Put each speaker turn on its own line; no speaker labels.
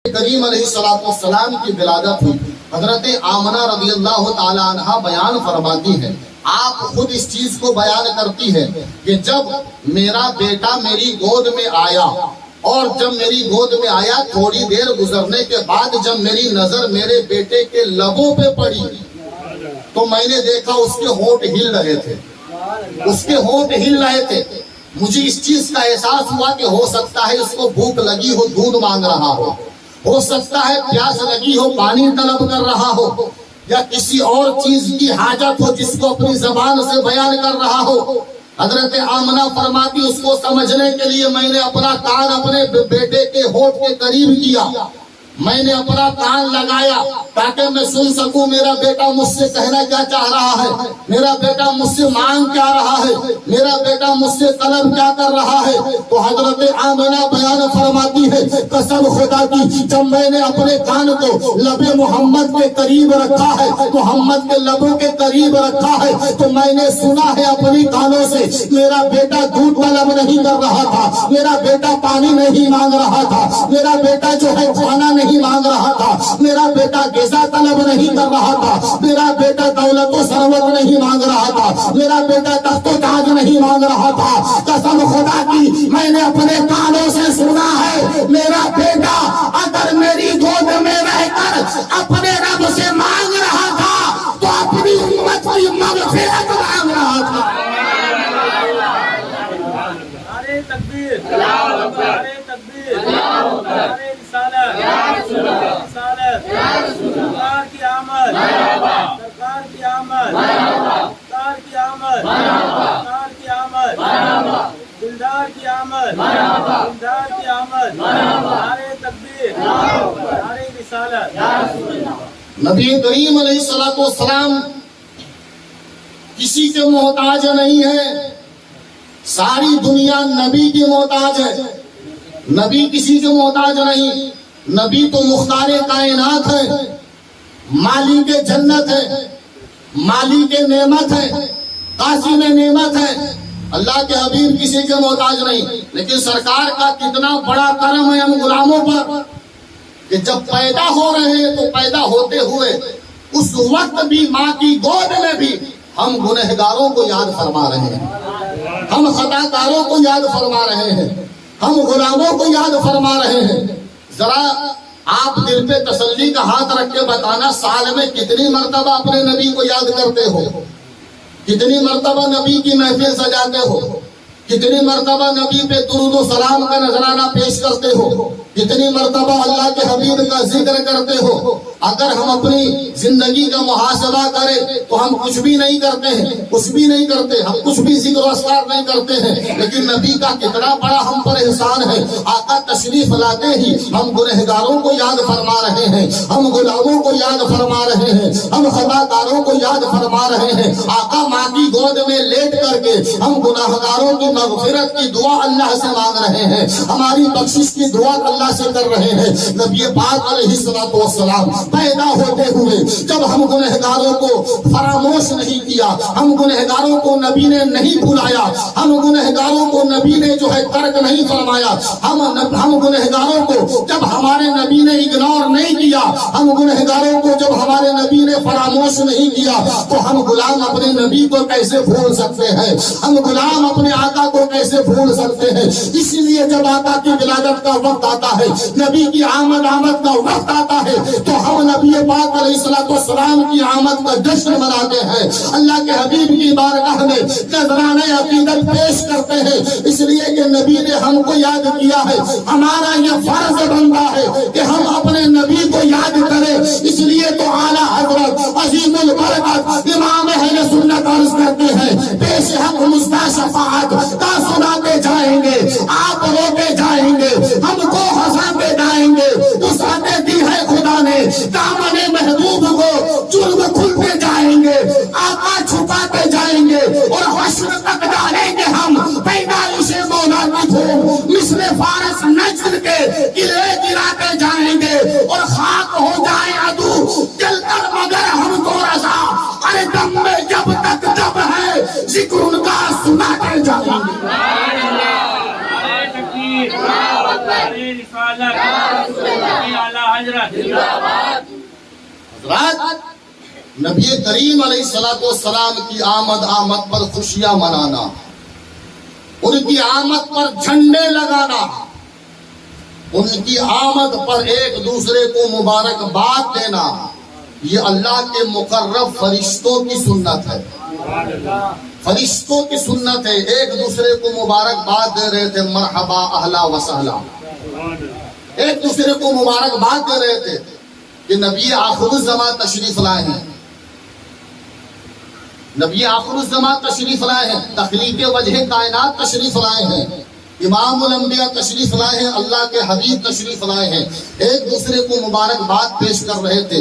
کریم علیہ السلام کی ولادت ہوئی۔ حضرت آمنہ رضی اللہ تعالی عنہ بیان فرماتی ہے، آپ خود اس چیز کو بیان کرتی ہے کہ جب میرا بیٹا میری گود میں آیا اور جب میری گود میں آیا تھوڑی دیر گزرنے کے بعد جب میری نظر میرے بیٹے کے لبوں پہ پڑی تو میں نے دیکھا اس کے ہونٹ ہل رہے تھے، اس کے ہونٹ ہل رہے تھے۔ مجھے اس چیز کا احساس ہوا کہ ہو سکتا ہے اس کو بھوک لگی ہو، دودھ مانگ رہا ہو سکتا ہے پیاس لگی ہو، پانی طلب کر رہا ہو، یا کسی اور چیز کی حاجت ہو جس کو اپنی زبان سے بیان کر رہا ہو۔ حضرت آمنہ فرماتی اس کو سمجھنے کے لیے میں نے اپنا کان اپنے بیٹے کے ہونٹ کے قریب کیا، میں نے اپنا کان لگایا تاکہ میں سن سکوں میرا بیٹا مجھ سے کہنا کیا چاہ رہا ہے، میرا بیٹا مجھ سے مانگ کیا رہا ہے، میرا بیٹا مجھ سے طلب کیا کر رہا ہے۔ تو حضرت آمنہ بیان فرماتی ہے، قسم خدا کی جب میں نے اپنے کان کو لب محمد کے قریب رکھا ہے، محمد کے لبوں کے قریب رکھا ہے، تو میں نے سنا ہے اپنی کانوں سے میرا بیٹا دودھ طلب نہیں کر رہا تھا، میرا بیٹا پانی نہیں مانگ رہا تھا، میرا بیٹا جو ہے کھانا نہیں مانگ رہا تھا، میرا بیٹا غذا طلب نہیں کر رہا تھا، میرا بیٹا دولت و ثروت نہیں مانگ رہا تھا، میرا بیٹا تخت و تاج نہیں مانگ رہا تھا۔ قسم خدا کی میں نے اپنے کانوں سے سنا ہے میرا بیٹا اگر میری گود میں رہ کر اپنے رب سے مانگ رہا تھا تو اپنی امت کی مغفرت مانگ رہا تھا۔
نعرہ تکبیر، نعرہ تکبیر، نعرہ رسالت، سرکار کی آمد، سرکار کی آمد، سرکار کی آمد، سرکار کی آمد، دلدار کی آمد، دلدار کی آمد، نعرہ تکبیر، نعرہ رسالت۔
نبی کریم علیہ السلام کسی کے محتاج نہیں ہے، ساری دنیا نبی کی محتاج ہے، نبی کسی کے محتاج نہیں۔ نبی تو مختار کائنات ہے، مالک جنت ہے، مالک نعمت ہے، قاسم نعمت ہے۔ اللہ کے حبیب کسی کے محتاج نہیں، لیکن سرکار کا کتنا بڑا کرم ہے ہم غلاموں پر کہ جب پیدا ہو رہے ہیں تو پیدا ہوتے ہوئے اس وقت بھی ماں کی گود میں بھی ہم گنہگاروں کو یاد فرما رہے ہیں، ہم خطا کاروں کو یاد فرما رہے ہیں، ہم غلاموں کو یاد فرما رہے ہیں۔ ذرا آپ دل پہ تسلی کا ہاتھ رکھ کے بتانا، سال میں کتنی مرتبہ اپنے نبی کو یاد کرتے ہو، کتنی مرتبہ نبی کی محفل سجاتے ہو، کتنی مرتبہ نبی پہ درود و سلام کا نذرانہ پیش کرتے ہو، کتنی مرتبہ اللہ کے حبیب کا ذکر کرتے ہو۔ اگر ہم اپنی زندگی کا محاسبہ کریں تو ہم کچھ بھی نہیں کرتے ہیں، کچھ بھی نہیں کرتے، ہم کچھ بھی ذکر و اذکار نہیں کرتے ہیں، لیکن نبی کا کتنا بڑا ہم پر احسان ہے۔ آقا تشریف لاتے ہی ہم گنہگاروں کو یاد فرما رہے ہیں، ہم غلاموں کو یاد فرما رہے ہیں، ہم خطا کاروں کو یاد فرما رہے ہیں۔ آقا ماں کی گود میں لیٹ کر کے ہم گناہگاروں کی مغفرت کی دعا اللہ سے مانگ رہے ہیں، ہماری بخشش کی دعا اللہ سے کر رہے ہیں۔ نبی پاک علیہ السلام پیدا ہوتے ہوئے جب ہم گنہگاروں کو فراموش نہیں کیا، ہم گنہگاروں کو نبی نے نہیں بھلایا، ہم گنہگاروں کو نبی نے جو ہے ترک نہیں فرمایا، ہم گنہگاروں کو جب ہمارے نبی نے اگنور نہیں کیا، ہم گنہگاروں کو جب ہمارے نبی نے فراموش نہیں کیا، تو ہم غلام اپنے نبی کو کیسے بھول سکتے ہیں، ہم غلام اپنے آقا کو کیسے بھول سکتے ہیں۔ اس لیے جب آقا کی ولادت کا وقت آتا ہے، نبی کی آمد کا وقت آتا ہے، تو ہم نبی پاک علیہ السلام کی آمد کا جشن مناتے ہیں، اللہ کے حبیب کی بارگاہ میں نذرانہ عقیدت پیش کرتے ہیں، اس لیے کہ نبی نے ہم کو یاد کیا ہے۔ ہمارا یہ فرض بنتا ہے کہ ہم اپنے نبی کو یاد کریں، اس لیے تو اعلیٰ حضرت عظیم البرکت امام اہل سنت عرض کرتے ہیں، پیش حق مصطفیٰ شفاعت کا سناتے جائیں گے، آپ روتے جائیں گے، ہم کو ہنساتے جائیں گے، وسعتیں دی ہے خدا نے دامن محبوب کو، جرم کھلتے جائیں گے، آقا چھپاتے جائیں گے، اور حشر تک ڈالیں گے ہم پیدائش مولا کی دھوم، مثل فارس نجد کے قلعے گراتے جائیں گے، اور خاک ہو جائیں عدو جل کر مگر ہم کو رضا، ارے دم میں جب تک دم ہے ذکر ان کا سناتے جائیں گے۔
رسالت نبی اعلیٰ حضرت
حضرات نبی کریم علیہ السلام کی آمد پر خوشیاں منانا، ان کی آمد پر جھنڈے لگانا، ان کی آمد پر ایک دوسرے کو مبارکباد دینا، یہ اللہ کے مقرب فرشتوں کی سنت ہے۔ فرشتوں کی سنت ہے، ایک دوسرے کو مبارکباد دے رہے تھے، مرحبا اہلا و سہلا، ایک دوسرے کو مبارکباد دے رہے تھے کہ نبی آخر الزمان تشریف لائے ہیں، نبی آخر الزمان تشریف لائے ہیں، تخلیق وجہ کائنات تشریف لائے ہیں، امام الانبیاء تشریف لائے ہیں، اللہ کے حبیب تشریف لائے ہیں، ایک دوسرے کو مبارکباد پیش کر رہے تھے۔